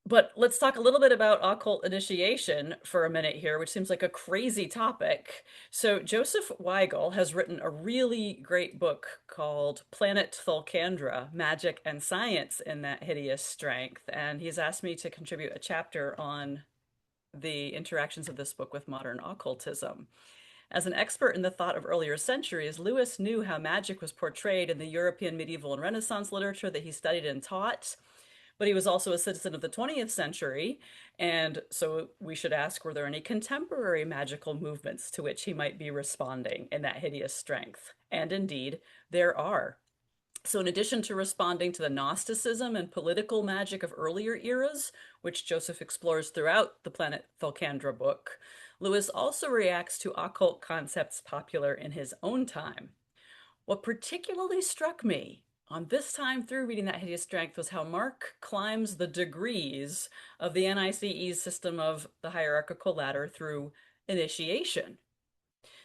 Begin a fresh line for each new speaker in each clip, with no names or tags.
But let's talk a little bit about occult initiation for a minute here, which seems like a crazy topic. So Joseph Weigel has written a really great book called Planet Thulkandra, Magic and Science in That Hideous Strength. And he's asked me to contribute a chapter on the interactions of this book with modern occultism. As an expert in the thought of earlier centuries, Lewis knew how magic was portrayed in the European medieval and Renaissance literature that he studied and taught. But he was also a citizen of the 20th century, and so we should ask, were there any contemporary magical movements to which he might be responding in that hideous strength? And indeed, there are. So in addition to responding to the Gnosticism and political magic of earlier eras, which Joseph explores throughout the Planet Thulkandra book, Lewis also reacts to occult concepts popular in his own time. What particularly struck me on this time through reading That Hideous Strength was how Mark climbs the degrees of the NICE's system of the hierarchical ladder through initiation.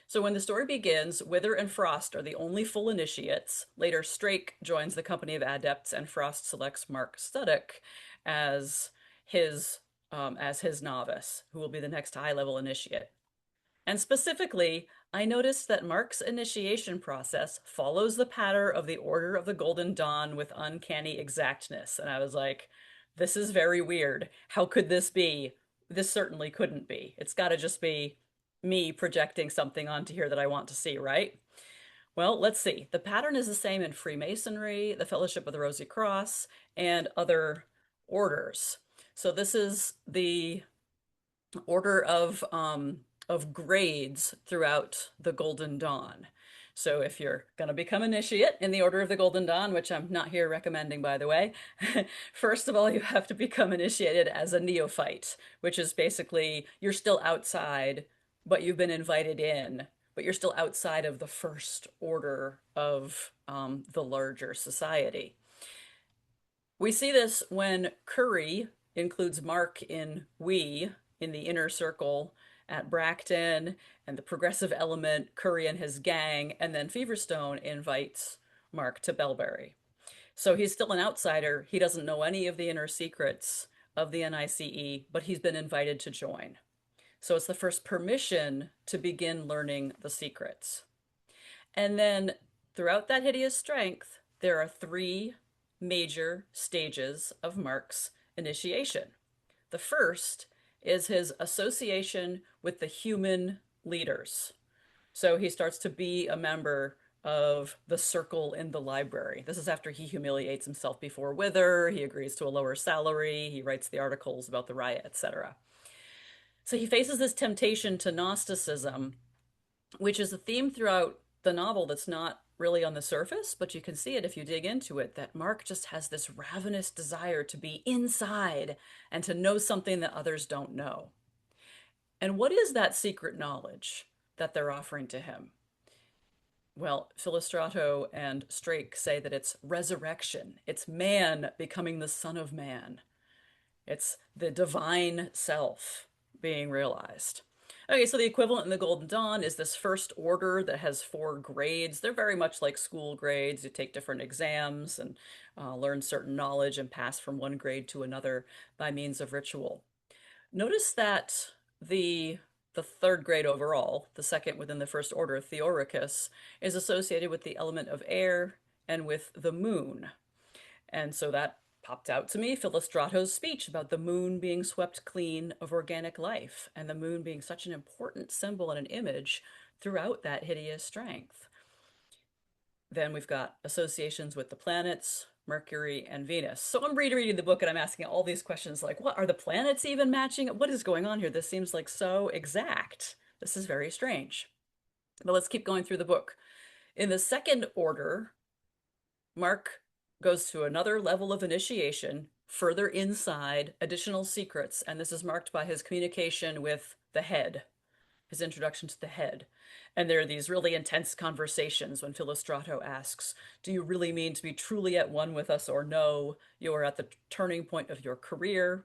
So when the story begins, Wither and Frost are the only full initiates. Later, Strake joins the company of adepts, and Frost selects Mark Studdock as his novice, who will be the next high-level initiate. And specifically, I noticed that Mark's initiation process follows the pattern of the Order of the Golden Dawn with uncanny exactness. And I was like, this is very weird. How could this be? This certainly couldn't be. It's got to just be me projecting something onto here that I want to see, right? Well, let's see. The pattern is the same in Freemasonry, the Fellowship of the Rosy Cross, and other orders. So this is the order of grades throughout the Golden Dawn. So if you're going to become initiate in the Order of the Golden Dawn, which I'm not here recommending, by the way, first of all, you have to become initiated as a neophyte, which is basically you're still outside, but you've been invited in, but you're still outside of the first order of the larger society. We see this when Curry includes Mark in We in the inner circle at Bracton, and the progressive element, Curry and his gang, and then Feverstone invites Mark to Bellberry. So he's still an outsider. He doesn't know any of the inner secrets of the NICE, but he's been invited to join. So it's the first permission to begin learning the secrets. And then throughout that hideous strength, there are three major stages of Mark's initiation. The first is his association with the human leaders. So he starts to be a member of the circle in the library. This is after he humiliates himself before Wither, he agrees to a lower salary, he writes the articles about the riot, etc. So he faces this temptation to Gnosticism, which is a theme throughout the novel that's not really on the surface, but you can see it if you dig into it, that Mark just has this ravenous desire to be inside and to know something that others don't know. And what is that secret knowledge that they're offering to him? Well, Philostrato and Strake say that it's resurrection. It's man becoming the son of man. It's the divine self being realized. Okay, so the equivalent in the Golden Dawn is this first order that has 4 grades. They're very much like school grades. You take different exams and learn certain knowledge and pass from one grade to another by means of ritual. Notice that the 3rd grade overall, the second within the first order, Theoricus, is associated with the element of air and with the moon. And so that popped out to me, Philostrato's speech about the moon being swept clean of organic life, and the moon being such an important symbol and an image throughout that hideous strength. Then we've got associations with the planets, Mercury and Venus. So I'm rereading the book and I'm asking all these questions like, what are the planets even matching? What is going on here? This seems like so exact. This is very strange. But let's keep going through the book. In the second order, Mark goes to another level of initiation, further inside, additional secrets, and this is marked by his communication with the head, his introduction to the head. And there are these really intense conversations when Philostrato asks, do you really mean to be truly at one with us or no? You are at the turning point of your career.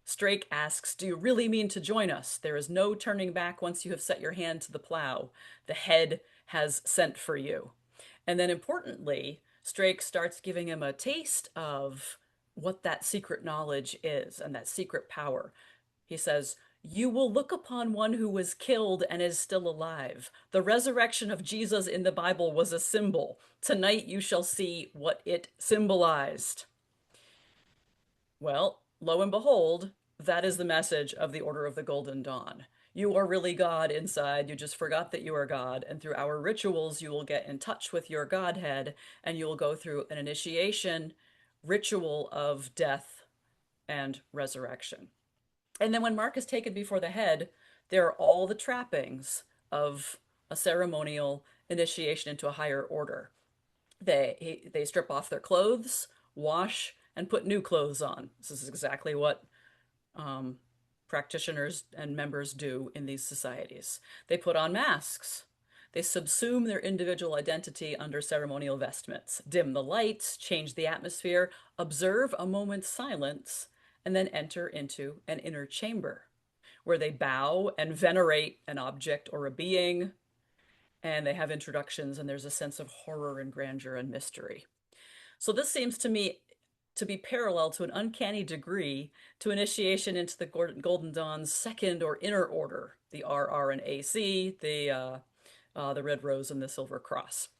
Strake asks, do you really mean to join us? There is no turning back once you have set your hand to the plow. The head has sent for you. And then importantly, Strake starts giving him a taste of what that secret knowledge is and that secret power. He says, "You will look upon one who was killed and is still alive. The resurrection of Jesus in the Bible was a symbol. Tonight you shall see what it symbolized." Well, lo and behold, that is the message of the Order of the Golden Dawn. You are really God inside. You just forgot that you are God. And through our rituals, you will get in touch with your Godhead and you will go through an initiation ritual of death and resurrection. And then when Mark is taken before the head, there are all the trappings of a ceremonial initiation into a higher order. They strip off their clothes, wash, and put new clothes on. This is exactly what um, practitioners and members do in these societies. They put on masks. They subsume their individual identity under ceremonial vestments, dim the lights, change the atmosphere, observe a moment's silence, and then enter into an inner chamber where they bow and venerate an object or a being, and they have introductions, and there's a sense of horror and grandeur and mystery. So this seems to me to be parallel to an uncanny degree to initiation into the Golden Dawn's second or inner order, the RR and AC, the Red Rose and the Silver Cross.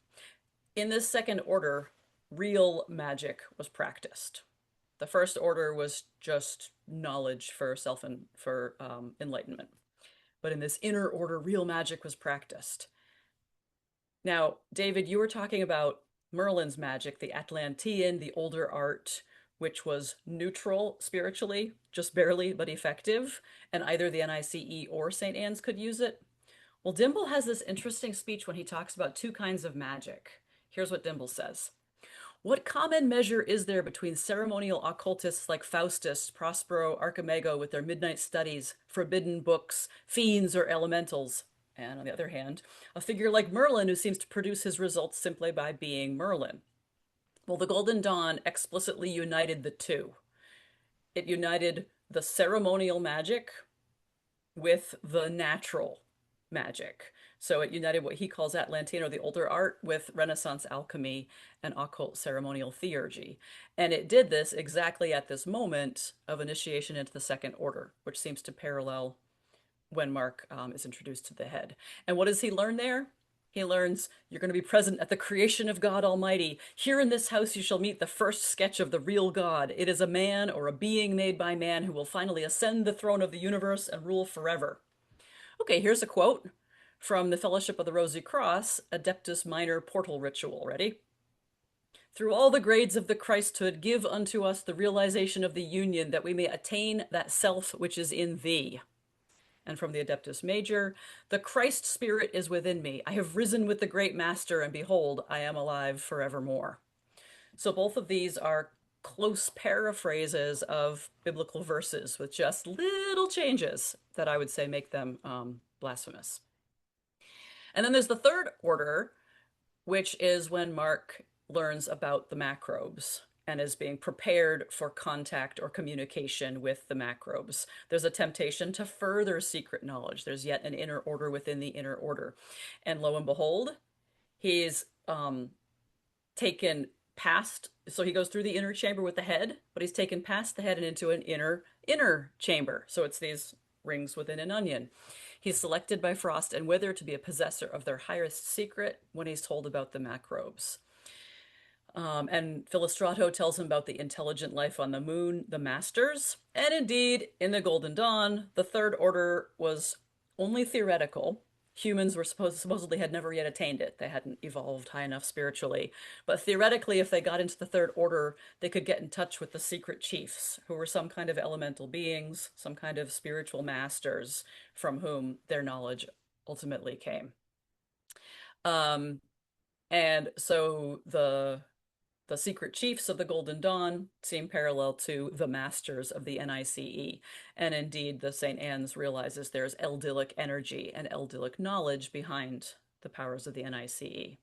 In this second order, real magic was practiced. The first order was just knowledge for self and for enlightenment. But in this inner order, real magic was practiced. Now, David, you were talking about Merlin's magic, the Atlantean, the older art, which was neutral spiritually, just barely, but effective, and either the NICE or St. Anne's could use it. Well, Dimble has this interesting speech when he talks about two kinds of magic. Here's what Dimble says. What common measure is there between ceremonial occultists like Faustus, Prospero, Archimago with their midnight studies, forbidden books, fiends, or elementals? And on the other hand, a figure like Merlin who seems to produce his results simply by being Merlin. Well, the Golden Dawn explicitly united the two. It united the ceremonial magic with the natural magic. So it united what he calls Atlantean or the older art with Renaissance alchemy and occult ceremonial theurgy. And it did this exactly at this moment of initiation into the second order, which seems to parallel when Mark is introduced to the head. And what does he learn there? He learns you're going to be present at the creation of God Almighty. Here in this house you shall meet the first sketch of the real God. It is a man or a being made by man who will finally ascend the throne of the universe and rule forever. Okay, here's a quote from the Fellowship of the Rosy Cross, Adeptus Minor Portal Ritual. Ready? Through all the grades of the Christhood, give unto us the realization of the union, that we may attain that self which is in thee. And from the Adeptus Major, the Christ Spirit is within me. I have risen with the great Master, and behold, I am alive forevermore. So both of these are close paraphrases of biblical verses with just little changes that I would say make them blasphemous. And then there's the third order, which is when Mark learns about the macrobes and is being prepared for contact or communication with the macrobes. There's a temptation to further secret knowledge. There's yet an inner order within the inner order. And lo and behold, he's taken past, so he goes through the inner chamber with the head, but he's taken past the head and into an inner chamber. So it's these rings within an onion. He's selected by Frost and Wither to be a possessor of their highest secret when he's told about the macrobes. And Philostrato tells him about the intelligent life on the moon, the Masters. And indeed, in the Golden Dawn, the Third Order was only theoretical. Humans were supposedly had never yet attained it. They hadn't evolved high enough spiritually. But theoretically, if they got into the Third Order, they could get in touch with the secret chiefs, who were some kind of elemental beings, some kind of spiritual masters from whom their knowledge ultimately came. And so the secret chiefs of the Golden Dawn seem parallel to the masters of the NICE. And indeed, the St. Anne's realizes there's Eldilic energy and Eldilic knowledge behind the powers of the NICE.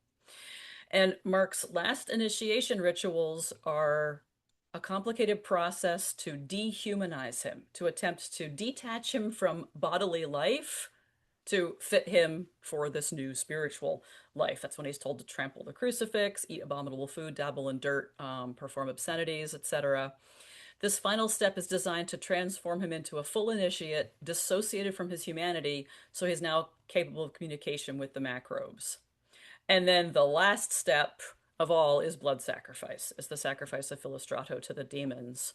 And Mark's last initiation rituals are a complicated process to dehumanize him, to attempt to detach him from bodily life to fit him for this new spiritual life. That's when he's told to trample the crucifix, eat abominable food, dabble in dirt, perform obscenities, etc. This final step is designed to transform him into a full initiate, dissociated from his humanity, so he's now capable of communication with the macrobes. And then the last step of all is blood sacrifice, is the sacrifice of Philostrato to the demons,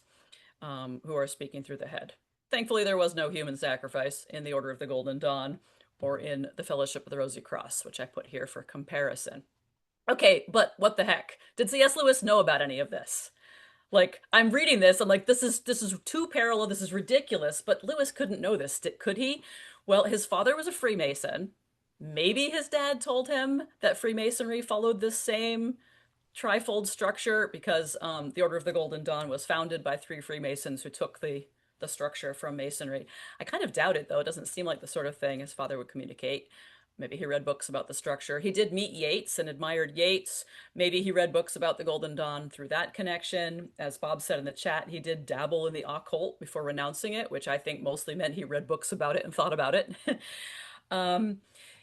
who are speaking through the head. Thankfully, there was no human sacrifice in the Order of the Golden Dawn or in the Fellowship of the Rosy Cross, which I put here for comparison. Okay, but what the heck? Did C.S. Lewis know about any of this? Like, I'm reading this, I'm like, this is too parallel, this is ridiculous, but Lewis couldn't know this, could he? Well, his father was a Freemason. Maybe his dad told him that Freemasonry followed this same trifold structure because the Order of the Golden Dawn was founded by three Freemasons who took the structure from Masonry. I kind of doubt it, though. It doesn't seem like the sort of thing his father would communicate. Maybe he read books about the structure. He did meet Yeats and admired Yeats. Maybe he read books about the Golden Dawn through that connection. As Bob said in the chat, he did dabble in the occult before renouncing it, which I think mostly meant he read books about it and thought about it. um,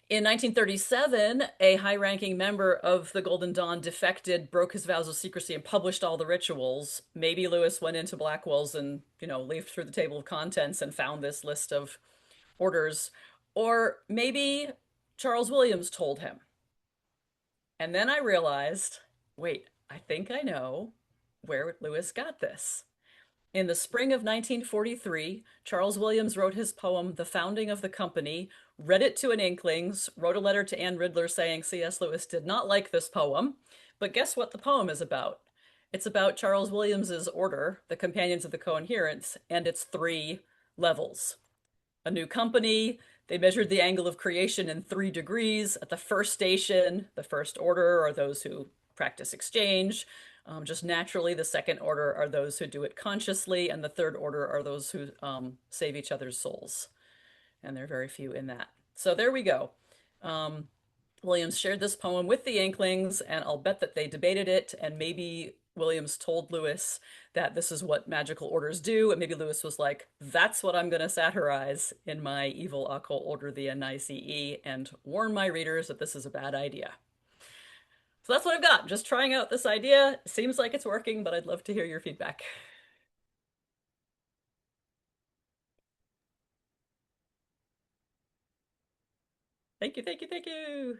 in 1937, a high-ranking member of the Golden Dawn defected, broke his vows of secrecy, and published all the rituals. Maybe Lewis went into Blackwell's and, leafed through the table of contents and found this list of orders. Or maybe Charles Williams told him. And then I realized, wait, I think I know where Lewis got this. In the spring of 1943, Charles Williams wrote his poem, The Founding of the Company, read it to an Inklings, wrote a letter to Anne Riddler saying C.S. Lewis did not like this poem. But guess what the poem is about? It's about Charles Williams's order, the Companions of the Coherence, and its three levels. A new company, they measured the angle of creation in 3 degrees. At the first station, the first order are those who practice exchange. Just naturally, the second order are those who do it consciously, and the third order are those who save each other's souls. And there are very few in that. So there we go. Williams shared this poem with the Inklings, and I'll bet that they debated it, and maybe Williams told Lewis that this is what magical orders do, and maybe Lewis was like, that's what I'm going to satirize in my evil occult order, the NICE, and warn my readers that this is a bad idea. So that's what I've got. Just trying out this idea. Seems like it's working, but I'd love to hear your feedback. Thank you, thank you, thank you.